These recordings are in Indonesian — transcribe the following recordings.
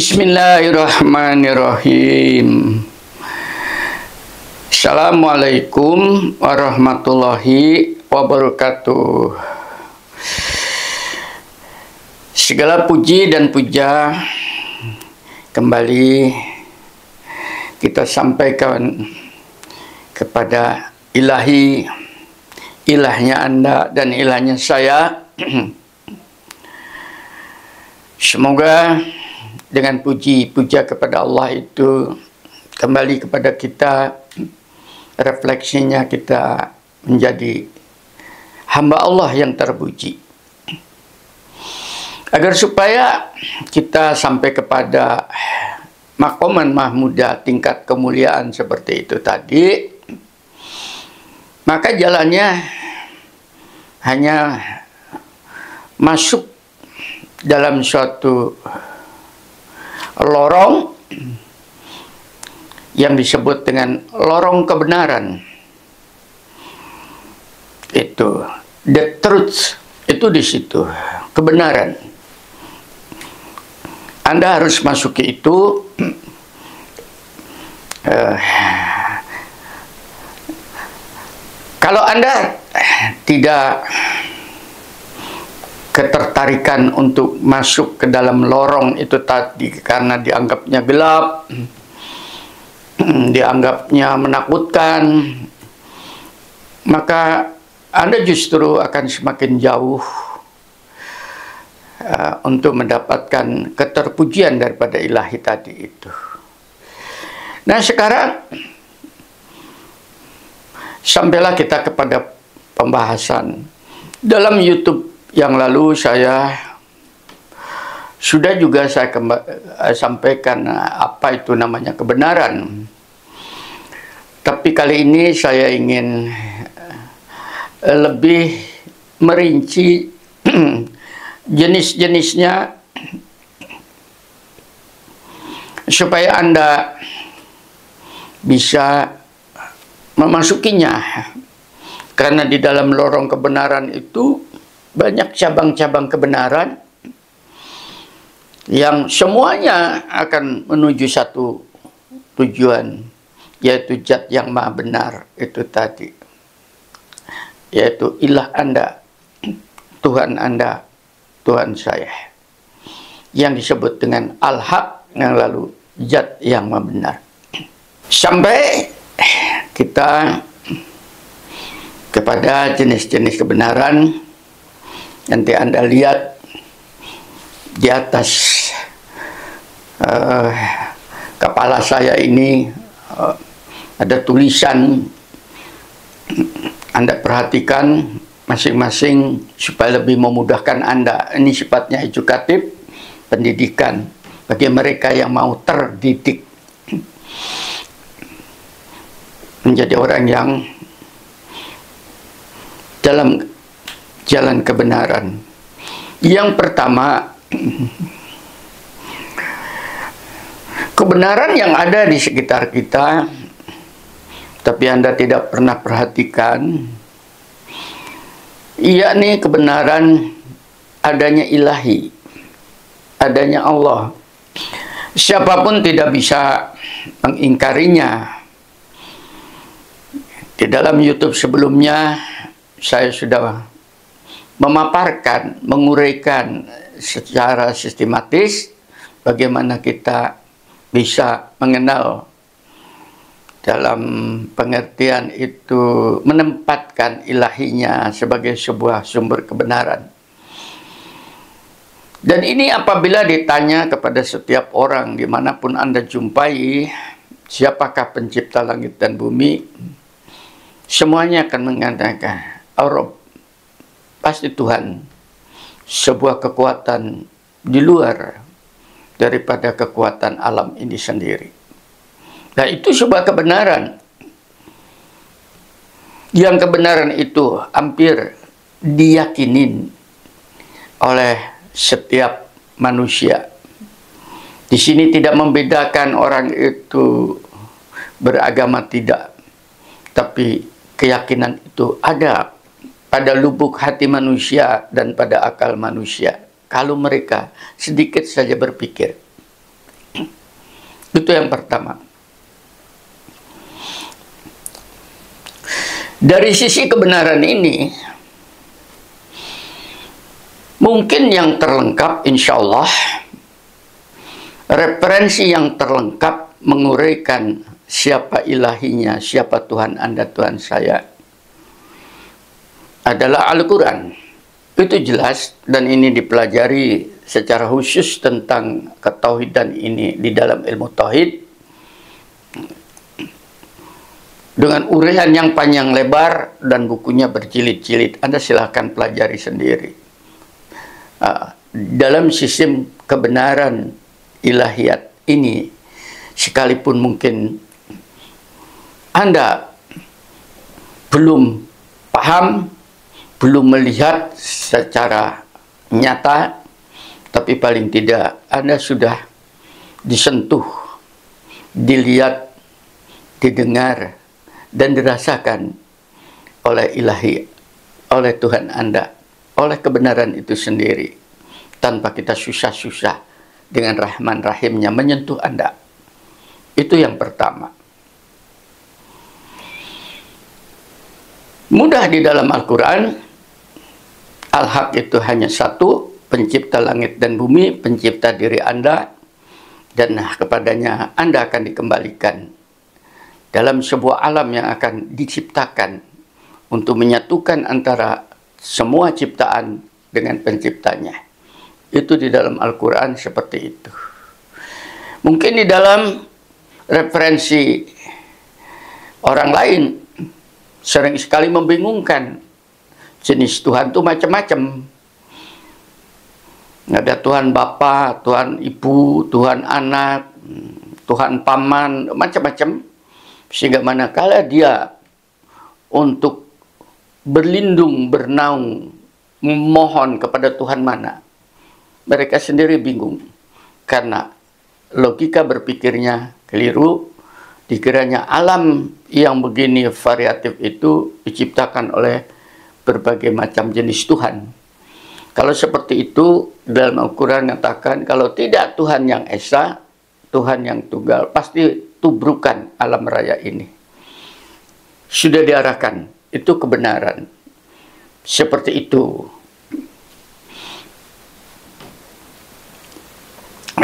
Bismillahirrahmanirrahim. Assalamualaikum warahmatullahi wabarakatuh. Segala puji dan puja kembali kita sampaikan kepada ilahi, ilahnya Anda dan ilahnya saya. Semoga dengan puji-puja kepada Allah itu kembali kepada kita, refleksinya kita menjadi hamba Allah yang terpuji. Agar supaya kita sampai kepada maqaman mahmudah, tingkat kemuliaan seperti itu tadi, maka jalannya hanya masuk dalam suatu lorong yang disebut dengan lorong kebenaran. Itu the truth, itu di situ kebenaran. Anda harus masuki itu. Kalau Anda tidak ketertarikan untuk masuk ke dalam lorong itu tadi karena dianggapnya gelap, dianggapnya menakutkan, maka Anda justru akan semakin jauh untuk mendapatkan keterpujian daripada ilahi tadi itu. Nah, sekarang sampailah kita kepada pembahasan. Dalam YouTube yang lalu saya sudah juga sampaikan apa itu namanya kebenaran. Tapi kali ini saya ingin lebih merinci jenis-jenisnya supaya Anda bisa memasukinya. Karena di dalam lorong kebenaran itu banyak cabang-cabang kebenaran yang semuanya akan menuju satu tujuan, yaitu Zat yang Maha Benar itu tadi, yaitu ilah Anda, Tuhan Anda, Tuhan saya, yang disebut dengan Al-Haq, yang lalu Zat yang Maha Benar. Sampai kita kepada jenis-jenis kebenaran. Nanti Anda lihat di atas kepala saya ini ada tulisan. Anda perhatikan masing-masing supaya lebih memudahkan Anda. Ini sifatnya edukatif, pendidikan bagi mereka yang mau terdidik menjadi orang yang dalam jalan kebenaran. Yang pertama, kebenaran yang ada di sekitar kita, tapi Anda tidak pernah perhatikan, yakni kebenaran adanya ilahi, adanya Allah. Siapapun tidak bisa mengingkarinya. Di dalam YouTube sebelumnya, saya sudah memaparkan, menguraikan secara sistematis bagaimana kita bisa mengenal dalam pengertian itu menempatkan ilahinya sebagai sebuah sumber kebenaran. Dan ini apabila ditanya kepada setiap orang dimanapun Anda jumpai, siapakah pencipta langit dan bumi, semuanya akan mengatakan Ar-Rabb, pasti Tuhan, sebuah kekuatan di luar daripada kekuatan alam ini sendiri. Nah, itu sebuah kebenaran. Yang kebenaran itu hampir diyakinin oleh setiap manusia. Di sini tidak membedakan orang itu beragama tidak, tapi keyakinan itu ada pada lubuk hati manusia dan pada akal manusia. Kalau mereka sedikit saja berpikir, Itu yang pertama. Dari sisi kebenaran ini, mungkin yang terlengkap, insya Allah, referensi yang terlengkap menguraikan siapa ilahinya, siapa Tuhan Anda, Tuhan saya, adalah Al-Quran. Itu jelas, dan ini dipelajari secara khusus tentang ketauhidan ini di dalam ilmu tauhid, dengan uraian yang panjang lebar dan bukunya berjilid-jilid. Anda silahkan pelajari sendiri. Dalam sistem kebenaran ilahiyat ini, sekalipun mungkin Anda belum paham, belum melihat secara nyata, tapi paling tidak Anda sudah disentuh, dilihat, didengar, dan dirasakan oleh ilahi, oleh Tuhan Anda, oleh kebenaran itu sendiri, tanpa kita susah-susah, dengan Rahman Rahimnya menyentuh Anda. Itu yang pertama. Mudah di dalam Al-Quran, Al-Haq itu hanya satu, pencipta langit dan bumi, pencipta diri Anda, dan kepadanya Anda akan dikembalikan dalam sebuah alam yang akan diciptakan untuk menyatukan antara semua ciptaan dengan penciptanya. Itu di dalam Al-Quran seperti itu. Mungkin di dalam referensi orang lain sering sekali membingungkan. Jenis Tuhan itu macam-macam. Ada Tuhan Bapa, Tuhan Ibu, Tuhan Anak, Tuhan Paman, macam-macam. Sehingga manakala dia untuk berlindung, bernaung, memohon kepada Tuhan mana, mereka sendiri bingung. Karena logika berpikirnya keliru, dikiranya alam yang begini variatif itu diciptakan oleh berbagai macam jenis Tuhan. Kalau seperti itu, dalam Al-Quran nyatakan, kalau tidak Tuhan yang esa, Tuhan yang tunggal, pasti tubrukan alam raya ini. Sudah diarahkan, itu kebenaran. Seperti itu.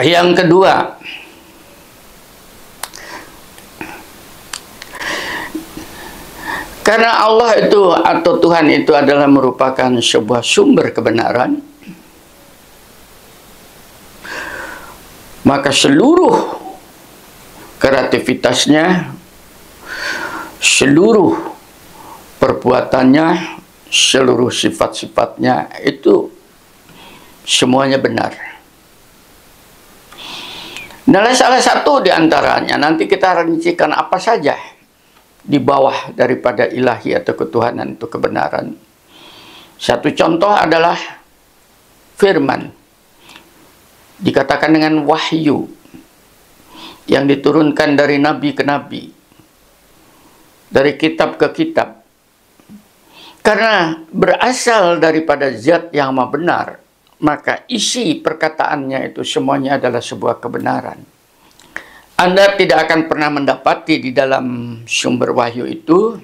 Yang kedua, karena Allah itu atau Tuhan itu adalah merupakan sebuah sumber kebenaran, maka seluruh kreativitasnya, seluruh perbuatannya, seluruh sifat-sifatnya itu semuanya benar. Nah, salah satu di antaranya nanti kita rincikan apa saja di bawah daripada ilahi atau ketuhanan itu kebenaran. Satu contoh adalah firman. Dikatakan dengan wahyu yang diturunkan dari nabi ke nabi, dari kitab ke kitab. Karena berasal daripada zat yang maha benar, maka isi perkataannya itu semuanya adalah sebuah kebenaran. Anda tidak akan pernah mendapati di dalam sumber wahyu itu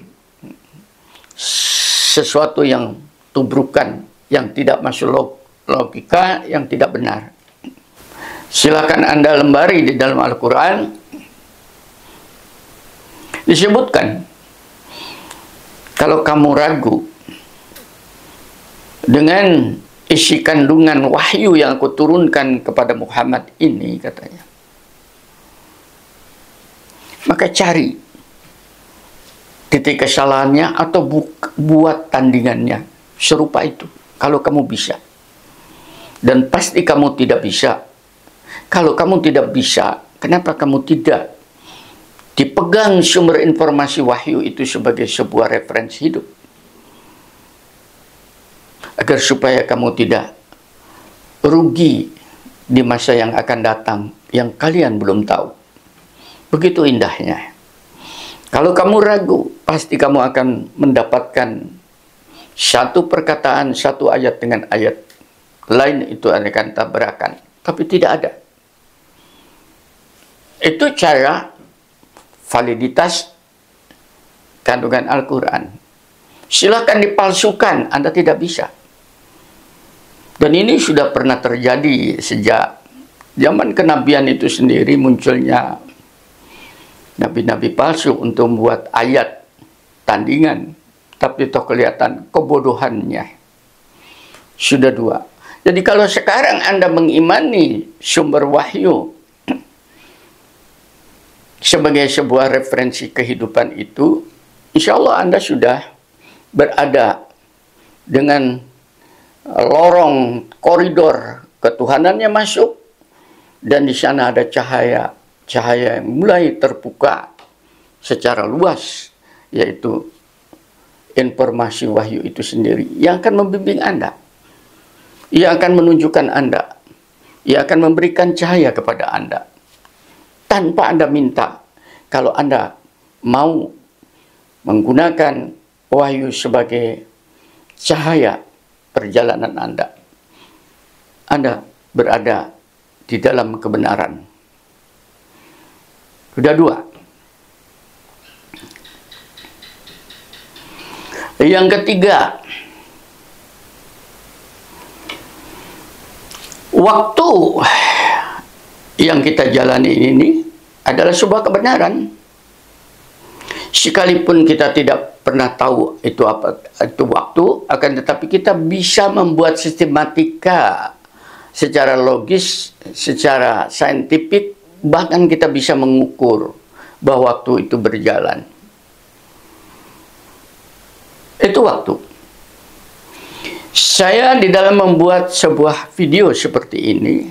sesuatu yang tubrukan, yang tidak masuk logika, yang tidak benar. Silakan Anda lembari di dalam Al-Quran, disebutkan, kalau kamu ragu dengan isi kandungan wahyu yang aku turunkan kepada Muhammad ini, katanya, maka cari titik kesalahannya atau buat tandingannya serupa itu, kalau kamu bisa. Dan pasti kamu tidak bisa. Kalau kamu tidak bisa, kenapa kamu tidak dipegang sumber informasi wahyu itu sebagai sebuah referensi hidup? Agar supaya kamu tidak rugi di masa yang akan datang, yang kalian belum tahu. Begitu indahnya. Kalau kamu ragu, pasti kamu akan mendapatkan satu perkataan, satu ayat dengan ayat lain itu akan tabrakan. Tapi tidak ada. Itu cara validitas kandungan Al-Quran. Silahkan dipalsukan, Anda tidak bisa. Dan ini sudah pernah terjadi sejak zaman kenabian itu sendiri, munculnya nabi-nabi palsu untuk membuat ayat tandingan, tapi toh kelihatan kebodohannya. Sudah dua. Jadi kalau sekarang Anda mengimani sumber wahyu sebagai sebuah referensi kehidupan itu, insya Allah Anda sudah berada dengan lorong koridor ketuhanannya masuk, dan di sana ada cahaya yang mulai terbuka secara luas, yaitu informasi wahyu itu sendiri yang akan membimbing Anda, yang akan menunjukkan Anda, yang akan memberikan cahaya kepada Anda tanpa Anda minta. Kalau Anda mau menggunakan wahyu sebagai cahaya perjalanan Anda berada di dalam kebenaran. Sudah dua. Yang ketiga, waktu yang kita jalani ini adalah sebuah kebenaran. Sekalipun kita tidak pernah tahu itu apa itu waktu, akan tetapi kita bisa membuat sistematika secara logis, secara saintifik, bahkan kita bisa mengukur bahwa waktu itu berjalan. Itu waktu. Saya di dalam membuat sebuah video seperti ini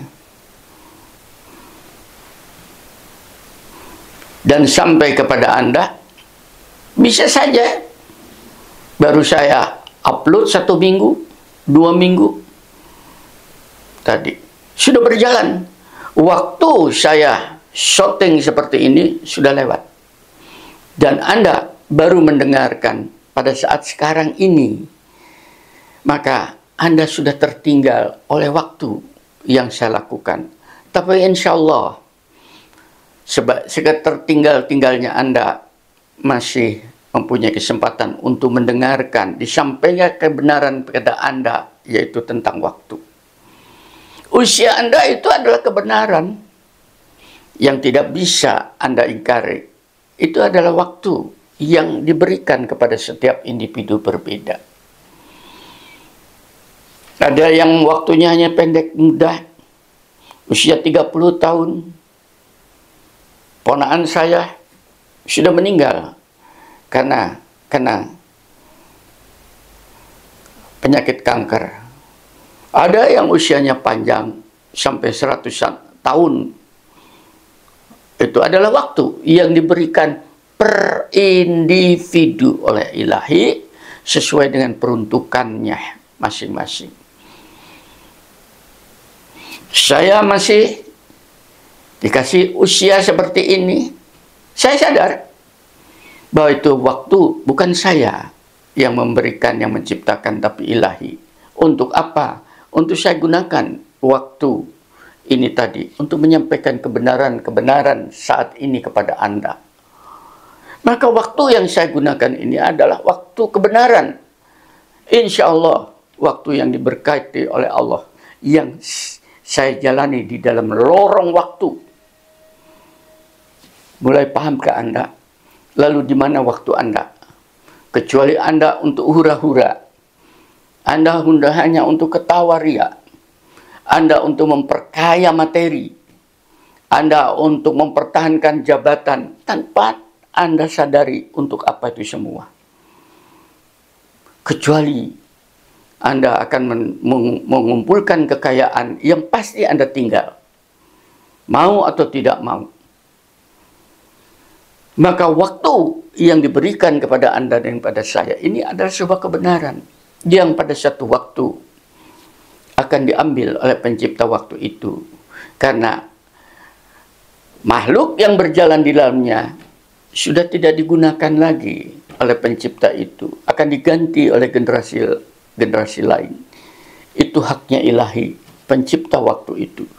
dan sampai kepada Anda, bisa saja baru saya upload 1 minggu, 2 minggu tadi sudah berjalan. Waktu saya syuting seperti ini sudah lewat, dan Anda baru mendengarkan pada saat sekarang ini, maka Anda sudah tertinggal oleh waktu yang saya lakukan. Tapi insya Allah, setertinggal-tinggalnya Anda masih mempunyai kesempatan untuk mendengarkan disampaikan kebenaran kepada Anda, yaitu tentang waktu. Usia Anda itu adalah kebenaran yang tidak bisa Anda ingkari. Itu adalah waktu yang diberikan kepada setiap individu berbeda. Ada yang waktunya hanya pendek muda, usia 30 tahun. Ponakan saya sudah meninggal karena penyakit kanker. Ada yang usianya panjang sampai 100 tahun. Itu adalah waktu yang diberikan per individu oleh ilahi sesuai dengan peruntukannya masing-masing. Saya masih dikasih usia seperti ini. Saya sadar bahwa itu waktu bukan saya yang memberikan, yang menciptakan, tapi ilahi. Untuk apa? Untuk saya gunakan waktu ini tadi untuk menyampaikan kebenaran-kebenaran saat ini kepada Anda. Maka waktu yang saya gunakan ini adalah waktu kebenaran. Insya Allah, waktu yang diberkati oleh Allah, yang saya jalani di dalam lorong waktu. Mulai paham ke Anda? Lalu di mana waktu Anda? Kecuali Anda untuk hura-hura. Anda hanya untuk ketawa ria. Anda untuk memperkaya materi. Anda untuk mempertahankan jabatan tanpa Anda sadari untuk apa itu semua. Kecuali Anda akan mengumpulkan kekayaan yang pasti Anda tinggal. Mau atau tidak mau. Maka waktu yang diberikan kepada Anda dan kepada saya ini adalah sebuah kebenaran yang pada satu waktu akan diambil oleh pencipta waktu itu. Karena makhluk yang berjalan di dalamnya sudah tidak digunakan lagi oleh pencipta itu. Akan diganti oleh generasi lain. Itu haknya ilahi, pencipta waktu itu.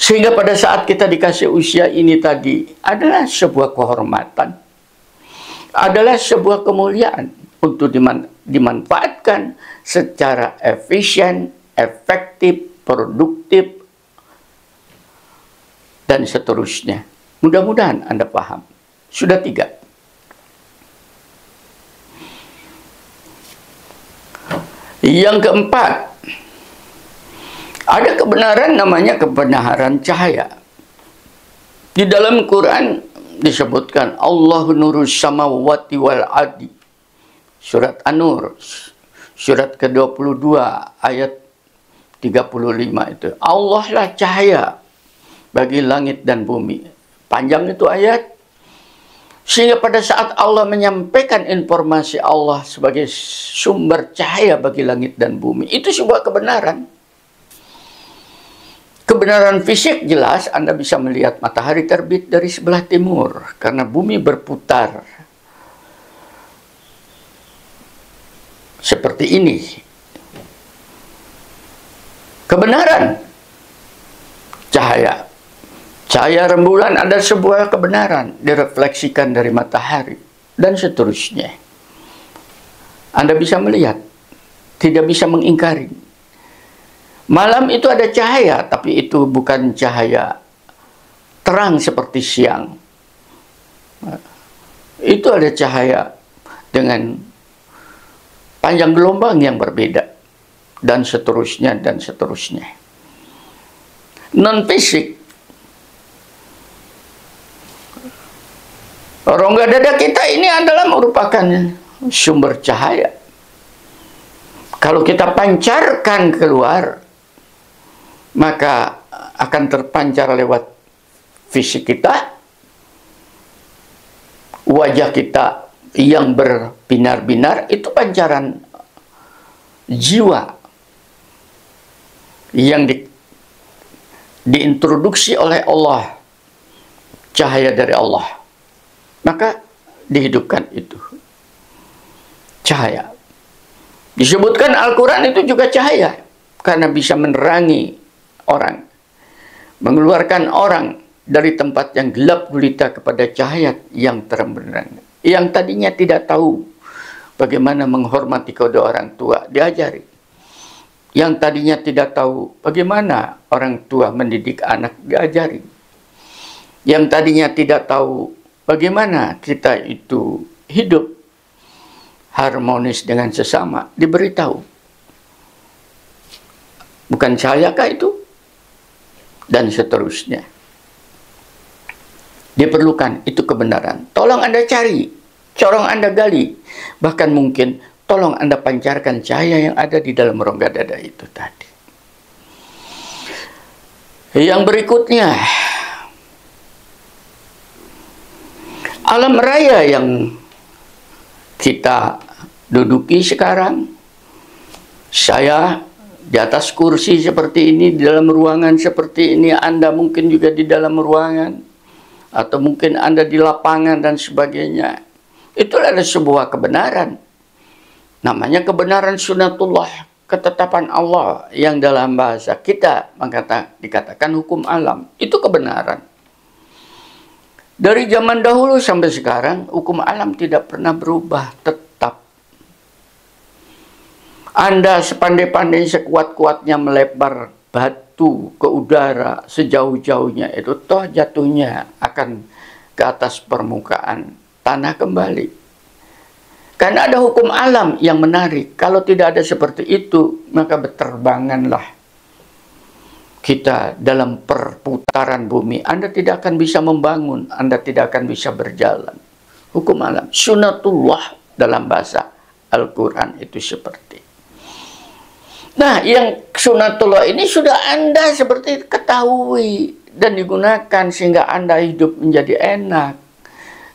Sehingga pada saat kita dikasih usia ini tadi adalah sebuah kehormatan, adalah sebuah kemuliaan untuk dimanfaatkan secara efisien, efektif, produktif, dan seterusnya. Mudah-mudahan Anda paham. Sudah 3. Yang keempat, ada kebenaran namanya kebenaran cahaya. Di dalam Quran disebutkan Allahu nurus samawati wal ardi. Surat An-Nur, surat ke-22 ayat 35 itu. Allah lah cahaya bagi langit dan bumi. Panjang itu ayat. Sehingga pada saat Allah menyampaikan informasi Allah sebagai sumber cahaya bagi langit dan bumi, itu sebuah kebenaran. Kebenaran fisik jelas, Anda bisa melihat matahari terbit dari sebelah timur karena bumi berputar seperti ini. Kebenaran cahaya. Cahaya rembulan ada sebuah kebenaran, direfleksikan dari matahari, dan seterusnya. Anda bisa melihat, tidak bisa mengingkari. Malam itu ada cahaya, tapi itu bukan cahaya terang seperti siang. Itu ada cahaya dengan panjang gelombang yang berbeda, dan seterusnya, dan seterusnya. Non-fisik, rongga dada kita ini adalah merupakan sumber cahaya. Kalau kita pancarkan keluar, maka akan terpancar lewat fisik kita, wajah kita yang berbinar-binar, itu pancaran jiwa yang diintroduksi oleh Allah, cahaya dari Allah. Maka dihidupkan itu cahaya. Disebutkan Al-Quran itu juga cahaya, karena bisa menerangi orang, mengeluarkan orang dari tempat yang gelap gulita kepada cahaya yang terang benderang. Yang tadinya tidak tahu bagaimana menghormati kedua orang tua, diajari. Yang tadinya tidak tahu bagaimana orang tua mendidik anak, diajari. Yang tadinya tidak tahu bagaimana kita itu hidup harmonis dengan sesama, diberitahu. Bukan cahayakah itu? Dan seterusnya. Diperlukan itu kebenaran. Tolong Anda cari, tolong Anda gali. Bahkan mungkin tolong Anda pancarkan cahaya yang ada di dalam rongga dada itu tadi. Yang berikutnya, alam raya yang kita duduki sekarang. Saya di atas kursi seperti ini, di dalam ruangan seperti ini, Anda mungkin juga di dalam ruangan, atau mungkin Anda di lapangan dan sebagainya. Itu adalah sebuah kebenaran. Namanya kebenaran sunatullah, ketetapan Allah yang dalam bahasa kita dikatakan hukum alam. Itu kebenaran. Dari zaman dahulu sampai sekarang, hukum alam tidak pernah berubah, tetap. Anda sepandai-pandai sekuat-kuatnya melebar batu ke udara sejauh-jauhnya, itu toh jatuhnya akan ke atas permukaan tanah kembali. Karena ada hukum alam yang menarik. Kalau tidak ada seperti itu, maka berterbanganlah kita dalam perputaran bumi. Anda tidak akan bisa membangun, Anda tidak akan bisa berjalan. Hukum alam, sunatullah dalam bahasa Al-Quran itu seperti. Nah, yang sunatullah ini sudah Anda seperti ketahui dan digunakan sehingga Anda hidup menjadi enak.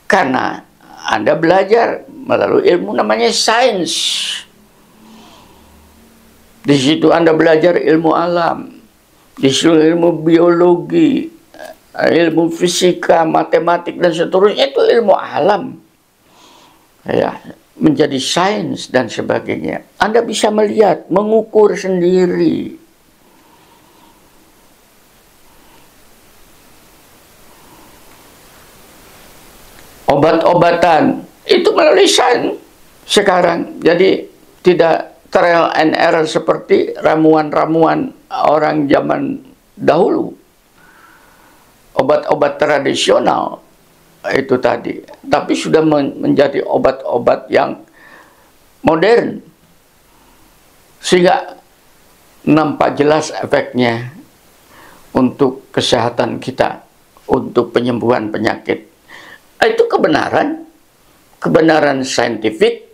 Karena Anda belajar melalui ilmu namanya sains. Di situ Anda belajar ilmu alam, di situ ilmu biologi, ilmu fisika, matematik dan seterusnya, itu ilmu alam. Ya, menjadi sains dan sebagainya. Anda bisa melihat, mengukur sendiri. obat-obatan itu melalui sains sekarang. Jadi tidak trial and error seperti ramuan-ramuan orang zaman dahulu. Obat-obat tradisional itu tadi, tapi sudah menjadi obat-obat yang modern, sehingga nampak jelas efeknya untuk kesehatan kita, untuk penyembuhan penyakit. Itu kebenaran saintifik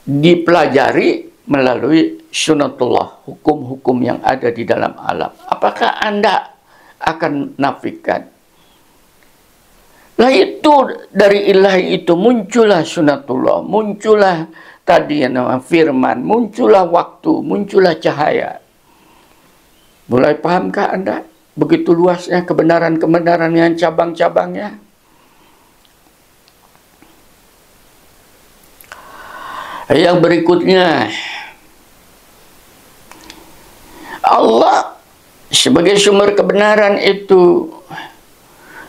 dipelajari melalui sunatullah, hukum-hukum yang ada di dalam alam. Apakah Anda akan nafikan? Lah itu dari ilahi itu muncullah sunatullah, muncullah tadi yang nama firman, muncullah waktu, muncullah cahaya. Mulai pahamkah Anda begitu luasnya kebenaran-kebenaran yang cabang-cabangnya? Yang berikutnya, Allah sebagai sumber kebenaran itu,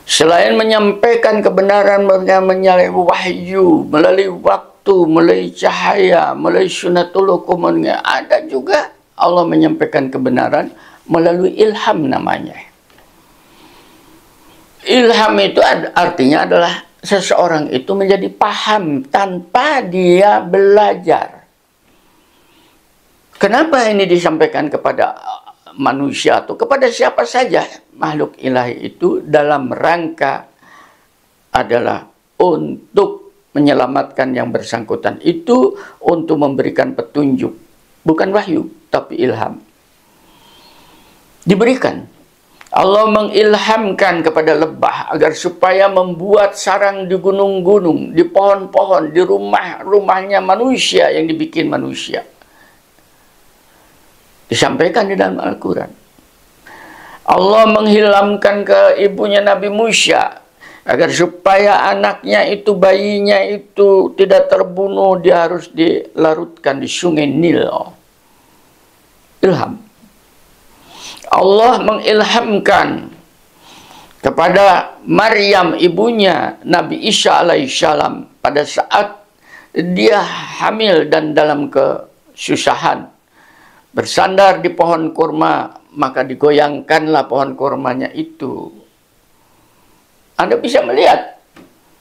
selain menyampaikan kebenaran melalui wahyu, melalui waktu, melalui cahaya, melalui sunatullah komunnya, ada juga Allah menyampaikan kebenaran melalui ilham namanya. Ilham itu artinya adalah seseorang itu menjadi paham tanpa dia belajar. Kenapa ini disampaikan kepada manusia atau kepada siapa saja makhluk ilahi itu? Dalam rangka adalah untuk menyelamatkan yang bersangkutan itu, untuk memberikan petunjuk, bukan wahyu tapi ilham. Diberikan, Allah mengilhamkan kepada lebah agar supaya membuat sarang di gunung-gunung, di pohon-pohon, di rumah-rumahnya manusia yang dibikin manusia. Disampaikan di dalam Al-Quran. Allah menghilangkan ke ibunya Nabi Musa agar supaya anaknya itu, bayinya itu tidak terbunuh, dia harus dilarutkan di sungai Nil. Ilham. Allah mengilhamkan kepada Maryam ibunya Nabi Isa alaihissalam pada saat dia hamil dan dalam kesusahan, bersandar di pohon kurma, maka digoyangkanlah pohon kurmanya itu. Anda bisa melihat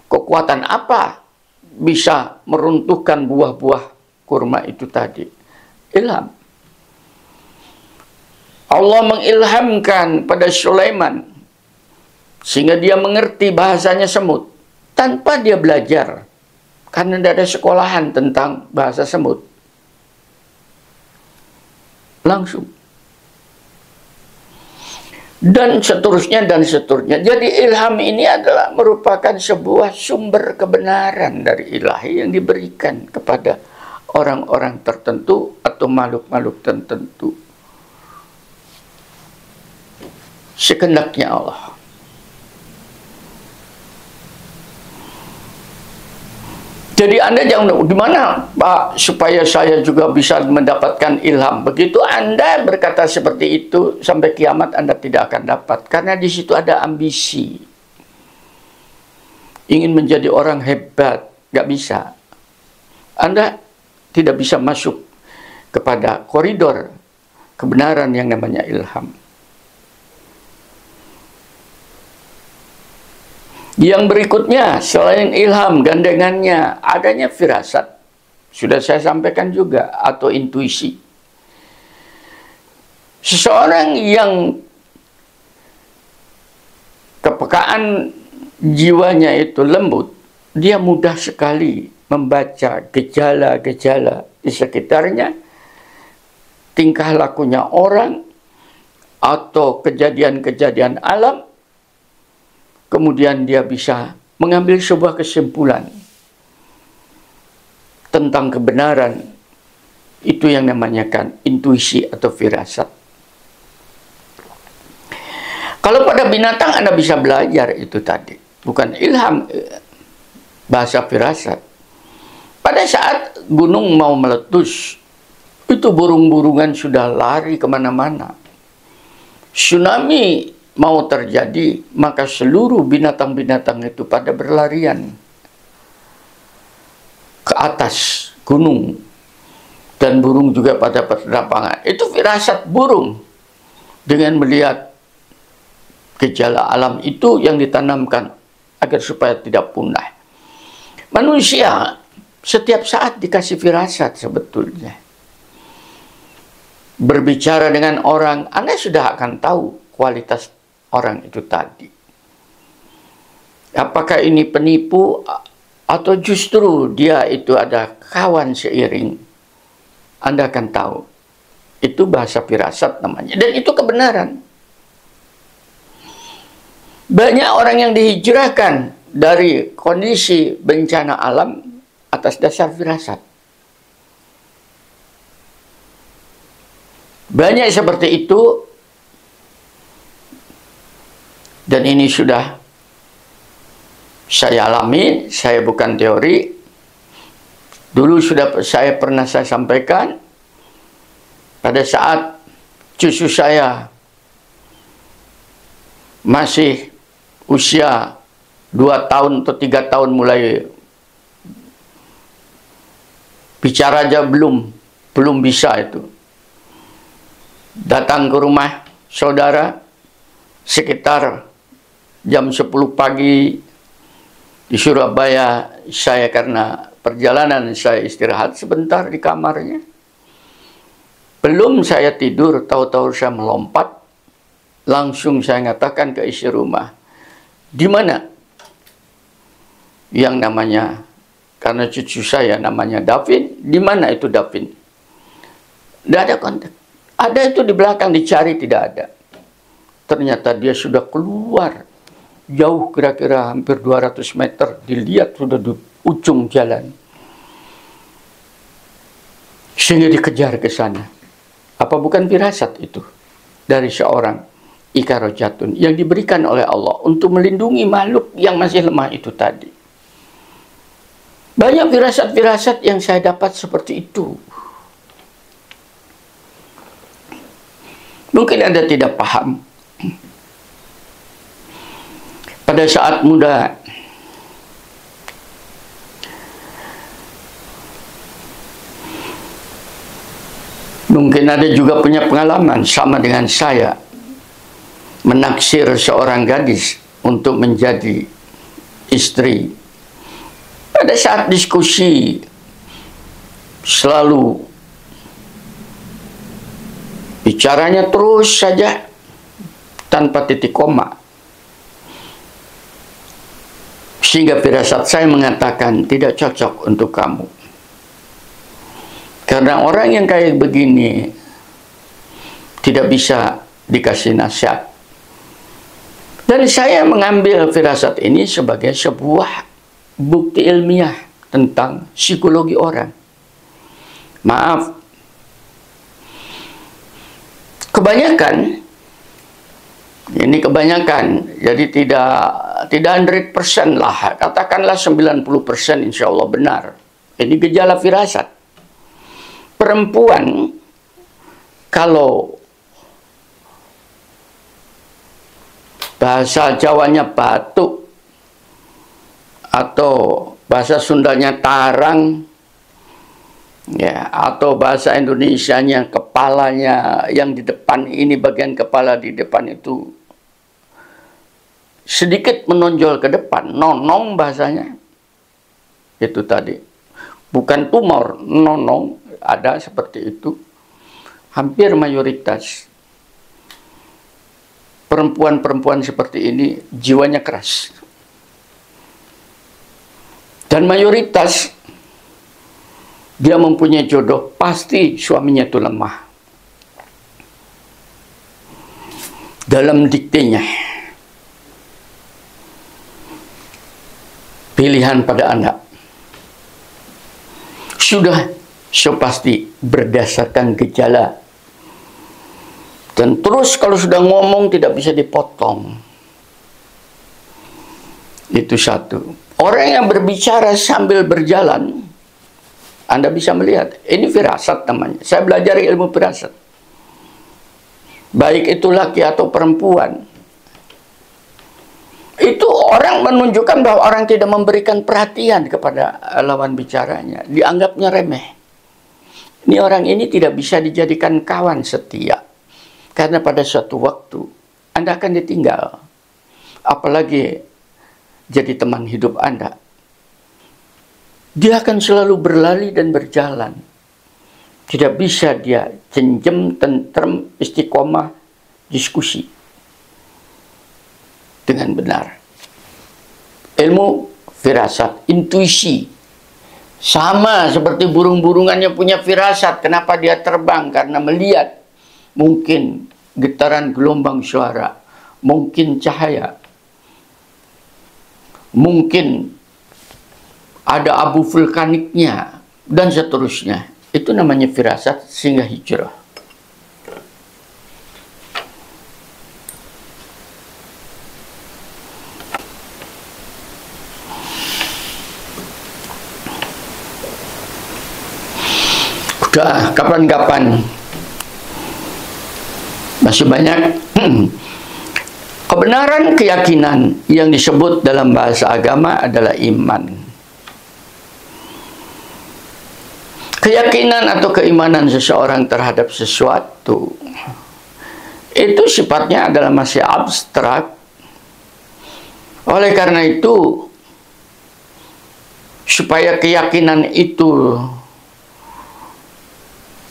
kekuatan apa bisa meruntuhkan buah-buah kurma itu tadi. Ilham. Allah mengilhamkan pada Sulaiman sehingga dia mengerti bahasanya semut tanpa dia belajar, karena tidak ada sekolahan tentang bahasa semut. Langsung. Dan seterusnya dan seterusnya. Jadi ilham ini adalah merupakan sebuah sumber kebenaran dari ilahi yang diberikan kepada orang-orang tertentu atau makhluk-makhluk tertentu. Sekendaknya Allah. Jadi Anda jangan, di mana Pak supaya saya juga bisa mendapatkan ilham? Begitu Anda berkata seperti itu, sampai kiamat Anda tidak akan dapat, karena di situ ada ambisi. Ingin menjadi orang hebat, nggak bisa. Anda tidak bisa masuk kepada koridor kebenaran yang namanya ilham. Yang berikutnya, selain ilham, gandengannya adanya firasat. Sudah saya sampaikan juga, atau intuisi. Seseorang yang kepekaan jiwanya itu lembut, dia mudah sekali membaca gejala-gejala di sekitarnya, tingkah lakunya orang, atau kejadian-kejadian alam. Kemudian dia bisa mengambil sebuah kesimpulan tentang kebenaran. Itu yang namanya kan intuisi atau firasat. Kalau pada binatang Anda bisa belajar itu tadi. Bukan ilham, bahasa firasat. Pada saat gunung mau meletus, itu burung-burungan sudah lari kemana-mana. Tsunami mau terjadi, maka seluruh binatang-binatang itu pada berlarian ke atas gunung, dan burung juga pada berterbangan. Itu firasat burung dengan melihat gejala alam itu yang ditanamkan agar supaya tidak punah. Manusia setiap saat dikasih firasat sebetulnya. Berbicara dengan orang, Anda sudah akan tahu kualitas orang itu tadi. Apakah ini penipu atau justru dia itu ada kawan seiring? Anda akan tahu. Itu bahasa firasat namanya. Dan itu kebenaran. Banyak orang yang dihijrahkan dari kondisi bencana alam atas dasar firasat. Banyak seperti itu, dan ini sudah saya alami, saya bukan teori. Dulu sudah saya pernah sampaikan, pada saat cucu saya masih usia 2 tahun atau 3 tahun mulai bicara aja belum bisa itu. Datang ke rumah saudara sekitar jam 10 pagi di Surabaya. Saya karena perjalanan, saya istirahat sebentar di kamarnya. Belum saya tidur, tahu-tahu saya melompat. Langsung saya ngatakan ke istri rumah, di mana yang namanya, karena cucu saya namanya Davin, di mana itu Davin? Tidak ada kontak. Ada itu di belakang, dicari tidak ada. Ternyata dia sudah keluar jauh, kira-kira hampir 200 meter, dilihat sudah di ujung jalan. Sehingga dikejar ke sana. Apa bukan firasat itu dari seorang ikarojatun yang diberikan oleh Allah untuk melindungi makhluk yang masih lemah itu tadi? Banyak firasat-firasat yang saya dapat seperti itu. Mungkin Anda tidak paham. Pada saat muda, mungkin ada juga punya pengalaman sama dengan saya, menaksir seorang gadis untuk menjadi istri. Pada saat diskusi, selalu bicaranya terus saja tanpa titik koma. Sehingga firasat saya mengatakan tidak cocok untuk kamu. Karena orang yang kayak begini tidak bisa dikasih nasihat. Dan saya mengambil firasat ini sebagai sebuah bukti ilmiah tentang psikologi orang. Maaf, kebanyakan, ini kebanyakan, jadi tidak 100% lah, katakanlah 90% insya Allah benar. Ini gejala firasat. Perempuan kalau bahasa Jawanya batuk atau bahasa Sundanya tarang, ya, atau bahasa Indonesianya kepalanya yang di depan ini, bagian kepala di depan itu sedikit menonjol ke depan, nonong bahasanya. Itu tadi. Bukan tumor, nonong, ada seperti itu. Hampir mayoritas perempuan-perempuan seperti ini jiwanya keras. Dan mayoritas dia mempunyai jodoh, pasti suaminya itu lemah dalam diktenya. Pilihan pada anak sudah pasti berdasarkan gejala. Dan terus kalau sudah ngomong tidak bisa dipotong. Itu satu. Orang yang berbicara sambil berjalan, Anda bisa melihat, ini firasat namanya. Saya belajar ilmu firasat. Baik itu laki atau perempuan. Itu orang menunjukkan bahwa orang tidak memberikan perhatian kepada lawan bicaranya. Dianggapnya remeh. Ini orang ini tidak bisa dijadikan kawan setia. Karena pada suatu waktu Anda akan ditinggal. Apalagi jadi teman hidup Anda. Dia akan selalu berlari dan berjalan. Tidak bisa dia cenjem, tentrem, istiqomah, diskusi dengan benar. Ilmu firasat, intuisi. Sama seperti burung-burungannya punya firasat. Kenapa dia terbang? Karena melihat mungkin getaran gelombang suara, mungkin cahaya, mungkin ada abu vulkaniknya, dan seterusnya. Itu namanya firasat sehingga hijrah. Udah kapan-kapan masih banyak kebenaran keyakinan yang disebut dalam bahasa agama adalah iman. Keyakinan atau keimanan seseorang terhadap sesuatu itu sifatnya adalah masih abstrak. Oleh karena itu, supaya keyakinan itu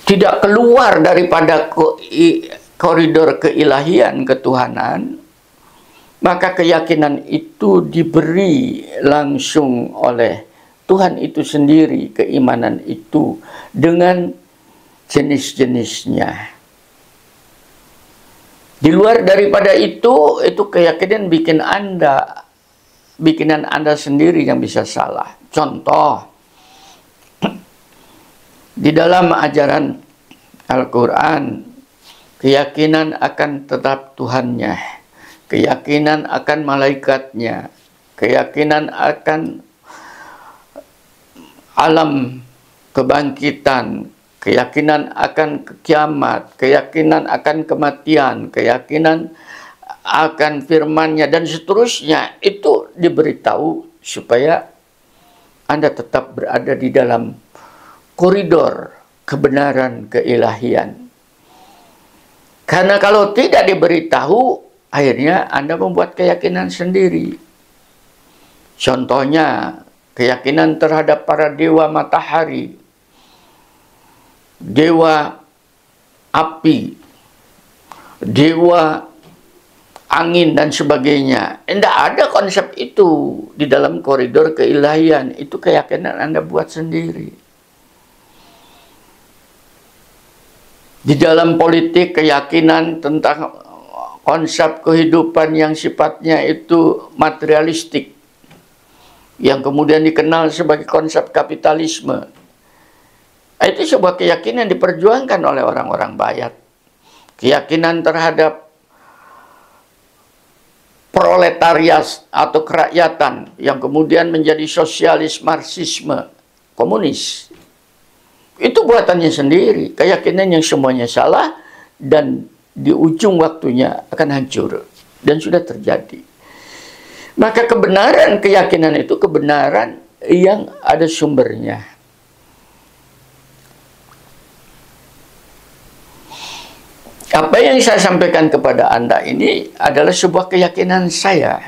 tidak keluar daripada koridor keilahian, ketuhanan, maka keyakinan itu diberi langsung oleh Tuhan itu sendiri, keimanan itu dengan jenis-jenisnya. Di luar daripada itu keyakinan bikinan Anda sendiri yang bisa salah. Contoh, di dalam ajaran Al-Quran, keyakinan akan tetap Tuhannya, keyakinan akan malaikatnya, keyakinan akan alam kebangkitan, keyakinan akan kiamat, keyakinan akan kematian, keyakinan akan firman-Nya, dan seterusnya. Itu diberitahu supaya Anda tetap berada di dalam koridor kebenaran keilahian. Karena kalau tidak diberitahu, akhirnya Anda membuat keyakinan sendiri. Contohnya, keyakinan terhadap para dewa matahari, dewa api, dewa angin, dan sebagainya. Tidak ada konsep itu di dalam koridor keilahian. Itu keyakinan Anda buat sendiri. Di dalam politik, keyakinan tentang konsep kehidupan yang sifatnya itu materialistik, yang kemudian dikenal sebagai konsep kapitalisme. Itu sebuah keyakinan diperjuangkan oleh orang-orang Bayat. Keyakinan terhadap proletariat atau kerakyatan yang kemudian menjadi sosialis, marxisme, komunis. Itu buatannya sendiri, keyakinan yang semuanya salah dan di ujung waktunya akan hancur, dan sudah terjadi. Maka kebenaran keyakinan itu kebenaran yang ada sumbernya. Apa yang saya sampaikan kepada Anda ini adalah sebuah keyakinan saya,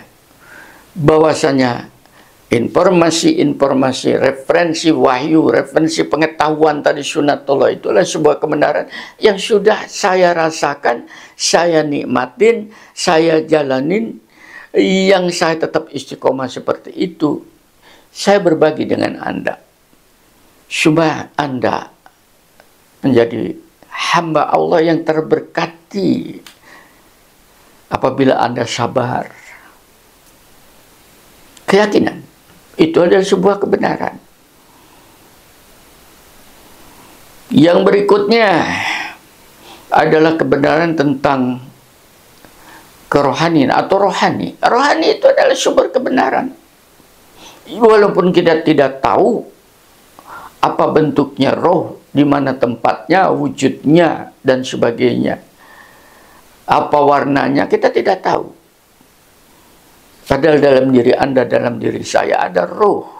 bahwasanya informasi-informasi, referensi wahyu, referensi pengetahuan tadi sunatullah itulah sebuah kebenaran yang sudah saya rasakan, saya nikmatin, saya jalanin, yang saya tetap istiqomah seperti itu. Saya berbagi dengan Anda, supaya Anda menjadi hamba Allah yang terberkati apabila Anda sabar. Keyakinan itu adalah sebuah kebenaran. Yang berikutnya adalah kebenaran tentang kerohanian atau rohani. Rohani itu adalah sumber kebenaran. Walaupun kita tidak tahu apa bentuknya roh, di mana tempatnya, wujudnya, dan sebagainya. Apa warnanya, kita tidak tahu. Padahal dalam diri Anda, dalam diri saya ada roh.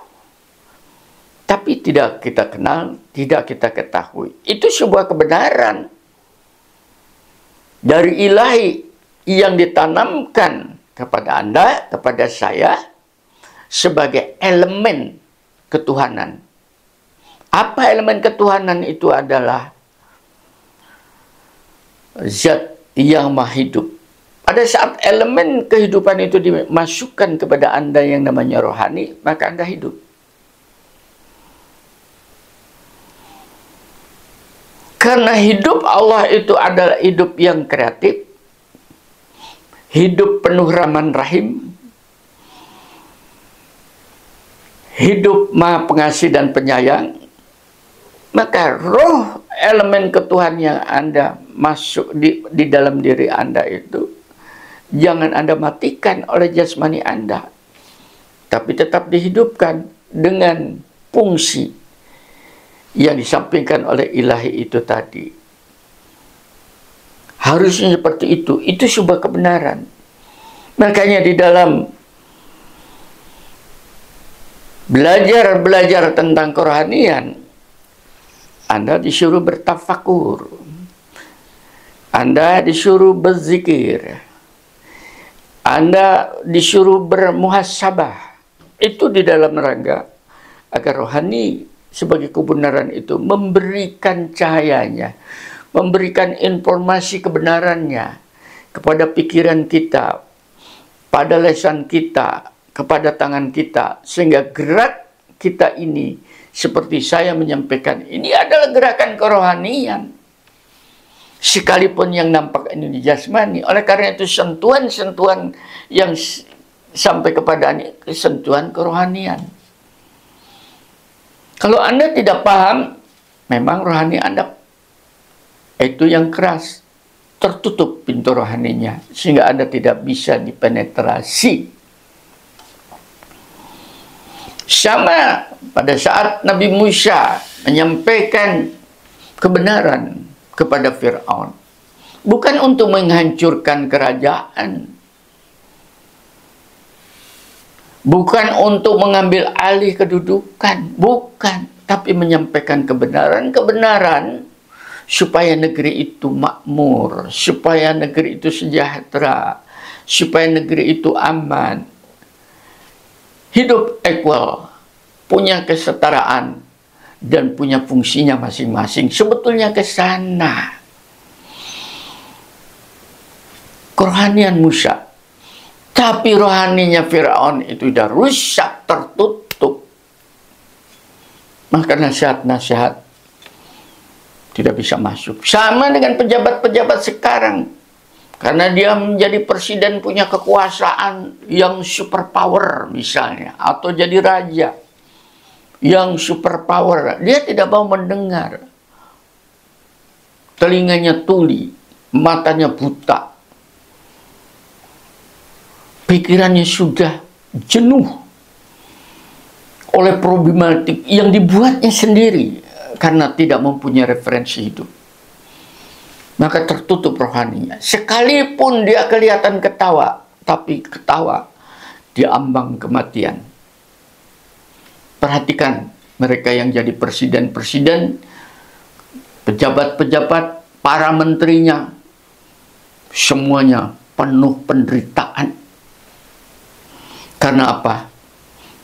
Tapi tidak kita kenal, tidak kita ketahui. Itu sebuah kebenaran dari ilahi yang ditanamkan kepada Anda, kepada saya, sebagai elemen ketuhanan. Apa elemen ketuhanan itu adalah zat yang maha hidup. Pada saat elemen kehidupan itu dimasukkan kepada Anda yang namanya rohani, maka Anda hidup. Karena hidup Allah itu adalah hidup yang kreatif, hidup penuh rahman rahim, hidup maha pengasih dan penyayang, maka roh elemen ketuhanan yang Anda masuk di dalam diri Anda itu, jangan Anda matikan oleh jasmani Anda, tapi tetap dihidupkan dengan fungsi yang disampaikan oleh ilahi itu tadi. Harusnya seperti itu. Itu sebuah kebenaran. Makanya di dalam belajar tentang kerohanian, Anda disuruh bertafakur, Anda disuruh berzikir, Anda disuruh bermuhasabah. Itu di dalam rangka agar rohani sebagai kebenaran itu memberikan cahayanya, memberikan informasi kebenarannya kepada pikiran kita, pada lisan kita, kepada tangan kita, sehingga gerak kita ini, seperti saya menyampaikan, ini adalah gerakan kerohanian. Sekalipun yang nampak ini di jasmani. Oleh karena itu sentuhan-sentuhan yang sampai kepada ini, sentuhan kerohanian. Kalau Anda tidak paham, memang rohani Anda itu yang keras, tertutup pintu rohaninya, sehingga Anda tidak bisa dipenetrasi. Sama pada saat Nabi Musa menyampaikan kebenaran kepada Fir'aun, bukan untuk menghancurkan kerajaan, bukan untuk mengambil alih kedudukan, bukan, tapi menyampaikan kebenaran-kebenaran supaya negeri itu makmur, supaya negeri itu sejahtera, supaya negeri itu aman, hidup equal, punya kesetaraan, dan punya fungsinya masing-masing. Sebetulnya ke sana kerohanian Musa. Tapi rohaninya Fir'aun itu sudah rusak, tertutup. Maka nasihat-nasihat tidak bisa masuk. Sama dengan pejabat-pejabat sekarang. Karena dia menjadi presiden, punya kekuasaan yang super power misalnya. Atau jadi raja yang super power. Dia tidak mau mendengar. Telinganya tuli, matanya buta. Pikirannya sudah jenuh oleh problematik yang dibuatnya sendiri karena tidak mempunyai referensi hidup. Maka tertutup rohaninya. Sekalipun dia kelihatan ketawa, tapi ketawa di ambang kematian. Perhatikan mereka yang jadi presiden-presiden, pejabat-pejabat, para menterinya, semuanya penuh penderitaan. Karena apa?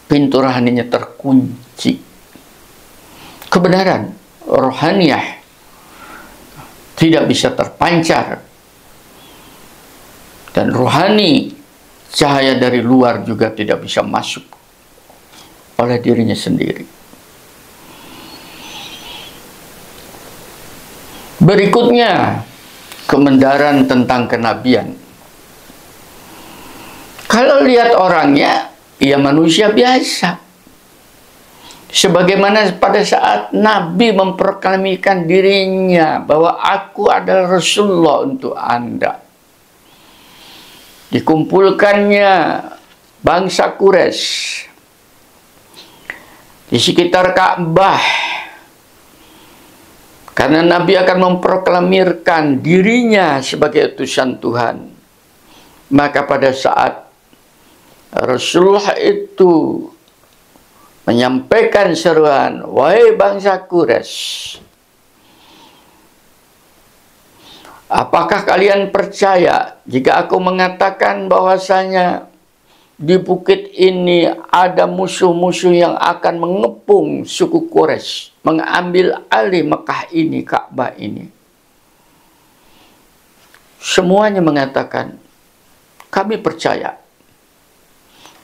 Pintu rohaninya terkunci. Kebenaran rohaniah tidak bisa terpancar. Dan rohani, cahaya dari luar juga tidak bisa masuk oleh dirinya sendiri. Berikutnya, kebenaran tentang kenabian. Kalau lihat orangnya, ia manusia biasa. Sebagaimana pada saat Nabi memproklamikan dirinya bahwa aku adalah Rasulullah untuk Anda. Dikumpulkannya bangsa Quraisy di sekitar Ka'bah. Karena Nabi akan memproklamirkan dirinya sebagai utusan Tuhan. Maka pada saat Rasulullah itu menyampaikan seruan, wahai bangsa Quraisy, apakah kalian percaya jika aku mengatakan bahwasanya di bukit ini ada musuh-musuh yang akan mengepung suku Quraisy, mengambil alih Mekah ini, Ka'bah ini? Semuanya mengatakan, kami percaya,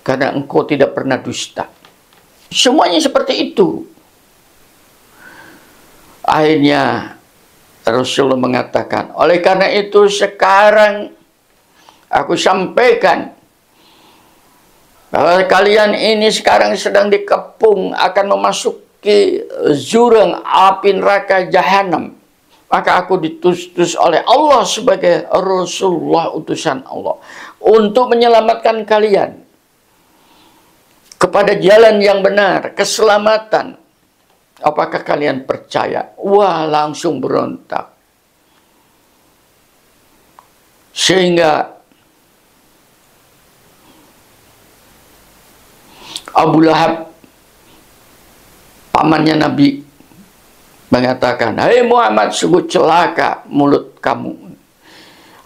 karena engkau tidak pernah dusta. Semuanya seperti itu. Akhirnya Rasulullah mengatakan, oleh karena itu sekarang aku sampaikan bahwa kalian ini sekarang sedang dikepung akan memasuki jurang api neraka jahanam. Maka aku diutus oleh Allah sebagai Rasulullah, utusan Allah, untuk menyelamatkan kalian kepada jalan yang benar, keselamatan. Apakah kalian percaya? Wah, langsung berontak. Sehingga Abu Lahab, pamannya Nabi, mengatakan, hai Muhammad, sungguh celaka mulut kamu.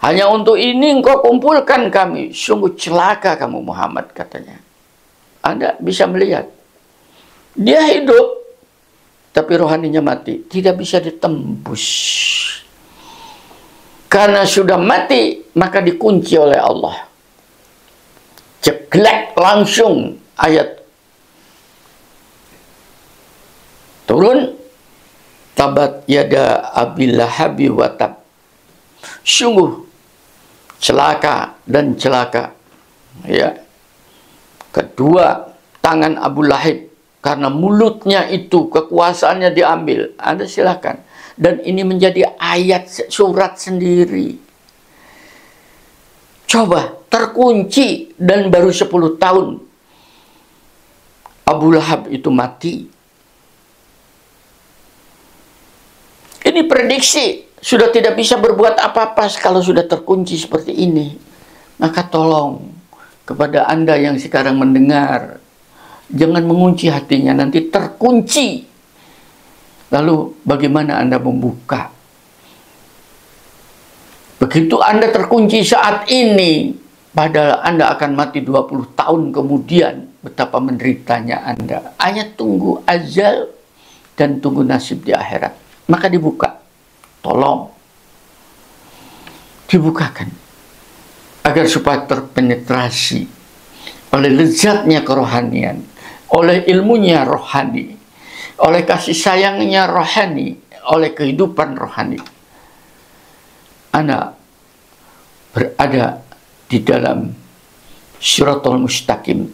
Hanya untuk ini engkau kumpulkan kami. Sungguh celaka kamu Muhammad, katanya. Anda bisa melihat, dia hidup, tapi rohaninya mati. Tidak bisa ditembus. Karena sudah mati, maka dikunci oleh Allah. Ceklek langsung ayat turun, tabat yada abil lahabi wa tab. Sungguh celaka dan celaka, ya, kedua tangan Abu Lahab, karena mulutnya itu kekuasaannya diambil. Anda silakan. Dan ini menjadi ayat surat sendiri. Coba, terkunci dan baru 10 tahun Abu Lahab itu mati. Ini prediksi, sudah tidak bisa berbuat apa-apa kalau sudah terkunci seperti ini. Maka tolong, kepada Anda yang sekarang mendengar, jangan mengunci hatinya, nanti terkunci. Lalu bagaimana Anda membuka? Begitu Anda terkunci saat ini, padahal Anda akan mati 20 tahun kemudian, betapa menderitanya Anda. Hanya tunggu ajal dan tunggu nasib di akhirat. Maka dibuka. Tolong dibukakan, agar supaya terpenetrasi oleh lezatnya kerohanian, oleh ilmunya rohani, oleh kasih sayangnya rohani, oleh kehidupan rohani. Anda berada di dalam Shiratal Mustaqim,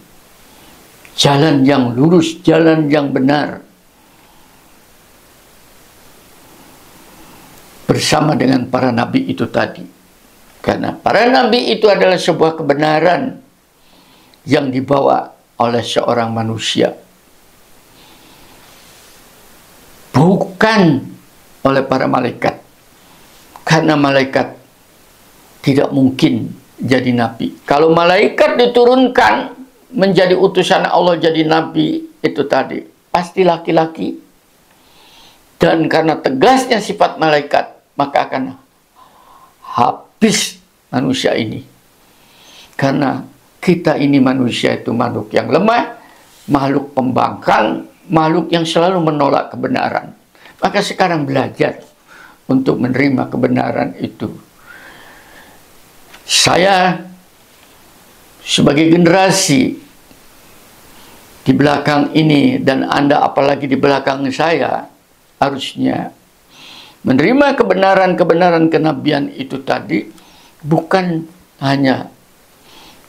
jalan yang lurus, jalan yang benar, bersama dengan para nabi itu tadi. Karena para nabi itu adalah sebuah kebenaran yang dibawa oleh seorang manusia, bukan oleh para malaikat. Karena malaikat tidak mungkin jadi nabi. Kalau malaikat diturunkan menjadi utusan Allah jadi nabi, itu tadi pasti laki-laki. Dan karena tegasnya sifat malaikat, maka akan habis manusia ini. Karena kita ini manusia itu makhluk yang lemah, makhluk pembangkang, makhluk yang selalu menolak kebenaran. Maka sekarang belajar untuk menerima kebenaran itu. Saya sebagai generasi di belakang ini, dan Anda apalagi di belakang saya, harusnya menerima kebenaran-kebenaran kenabian itu tadi, bukan hanya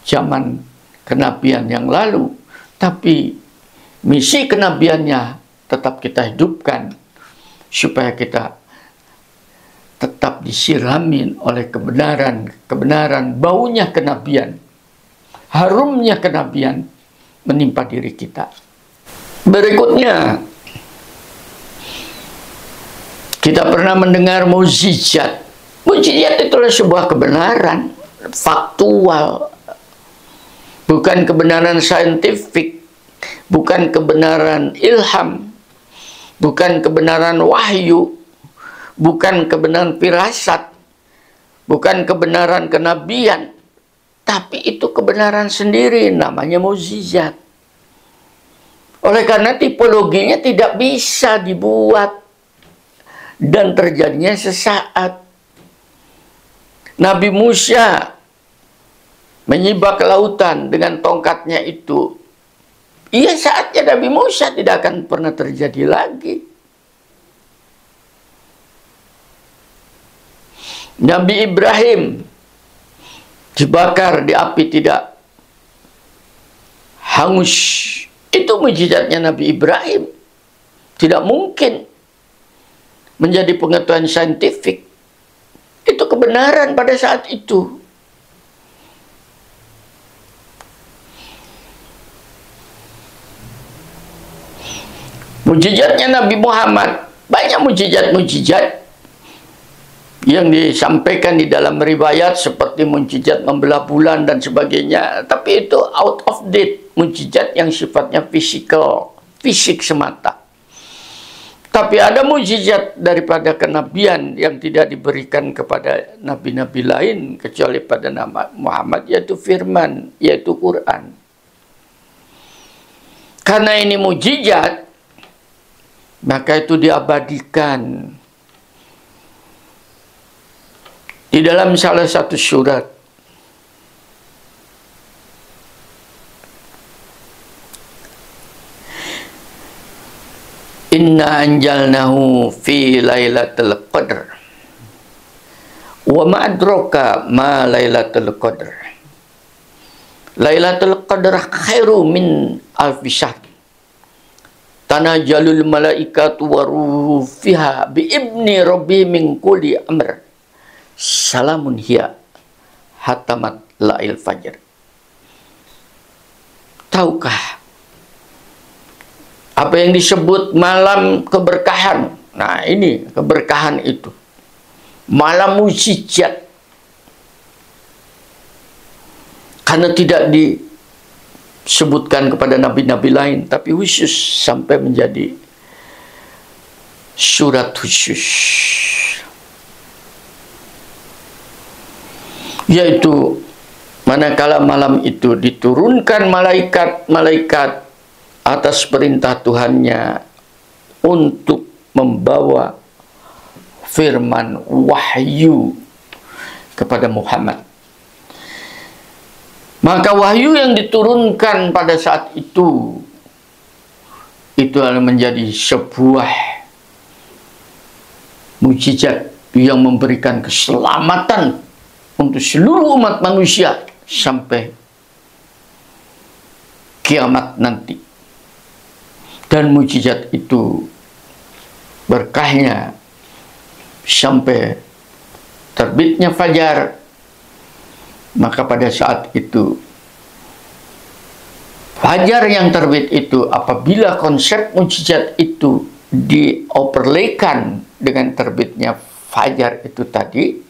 zaman kenabian yang lalu, tapi misi kenabiannya tetap kita hidupkan, supaya kita tetap disiramin oleh kebenaran, baunya kenabian, harumnya kenabian menimpa diri kita. Berikutnya, kita pernah mendengar mukjizat. Mukjizat itu adalah sebuah kebenaran faktual bukan kebenaran saintifik, bukan kebenaran ilham, bukan kebenaran wahyu, bukan kebenaran firasat, bukan kebenaran kenabian, tapi itu kebenaran sendiri, namanya mukjizat. Oleh karena tipologinya tidak bisa dibuat dan terjadinya sesaat. Nabi Musa menyibak lautan dengan tongkatnya itu. Iya, saatnya Nabi Musa, tidak akan pernah terjadi lagi. Nabi Ibrahim dibakar di api tidak hangus. Itu mukjizatnya Nabi Ibrahim. Tidak mungkin menjadi pengetahuan saintifik. Itu kebenaran pada saat itu. Mukjizatnya Nabi Muhammad, banyak mukjizat-mukjizat yang disampaikan di dalam riwayat seperti mukjizat membelah bulan dan sebagainya, tapi itu out of date, mukjizat yang sifatnya fisikal, fisik semata. Tapi ada mukjizat daripada kenabian yang tidak diberikan kepada nabi-nabi lain kecuali pada nama Muhammad, yaitu firman, yaitu Quran. Karena ini mukjizat, maka itu diabadikan di dalam salah satu surat. Inna anjalnahu fi lailatul qadr. Wa ma adraka ma lailatul qadr. Lailatul qadr khairu min alfi syahr. Tanajalul malaikatu wa ruhu fiha bi ibni rabbi min kulli amr. Salamun hiya hatamat la'il fajr. Tahukah apa yang disebut malam keberkahan? Nah, ini keberkahan itu. Malam mukjizat. Karena tidak disebutkan kepada nabi-nabi lain, tapi khusus sampai menjadi surat khusus. Yaitu manakala malam itu diturunkan malaikat-malaikat atas perintah Tuhannya untuk membawa firman wahyu kepada Muhammad. Maka wahyu yang diturunkan pada saat itu adalah menjadi sebuah mukjizat yang memberikan keselamatan untuk seluruh umat manusia sampai kiamat nanti. Dan mukjizat itu berkahnya sampai terbitnya fajar. Maka pada saat itu fajar yang terbit itu, apabila konsep mukjizat itu dioperlekan dengan terbitnya fajar itu tadi,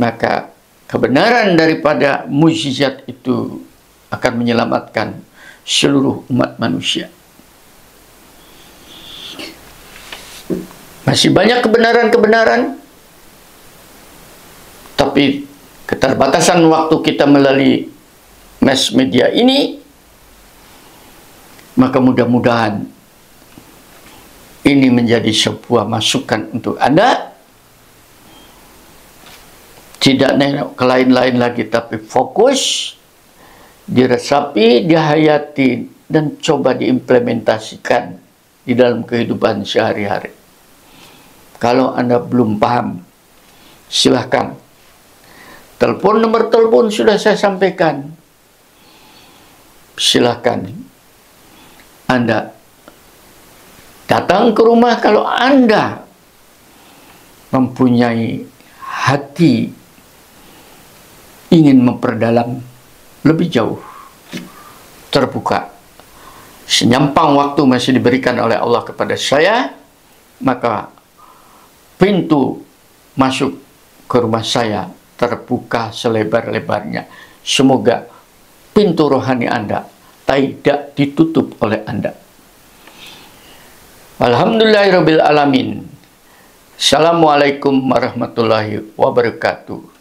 maka kebenaran daripada mukjizat itu akan menyelamatkan seluruh umat manusia. Masih banyak kebenaran-kebenaran, tapi keterbatasan waktu kita melalui mass media ini, maka mudah-mudahan ini menjadi sebuah masukan untuk Anda. Tidak nengok ke lain-lain lagi, tapi fokus, diresapi, dihayati, dan coba diimplementasikan di dalam kehidupan sehari-hari. Kalau Anda belum paham, silahkan. Telepon, nomor telepon sudah saya sampaikan. Silahkan Anda datang ke rumah kalau Anda mempunyai hati ingin memperdalam lebih jauh, terbuka. Senyampang waktu masih diberikan oleh Allah kepada saya, maka pintu masuk ke rumah saya terbuka selebar-lebarnya. Semoga pintu rohani Anda tidak ditutup oleh Anda. Alhamdulillahirabbil alamin. Assalamualaikum warahmatullahi wabarakatuh.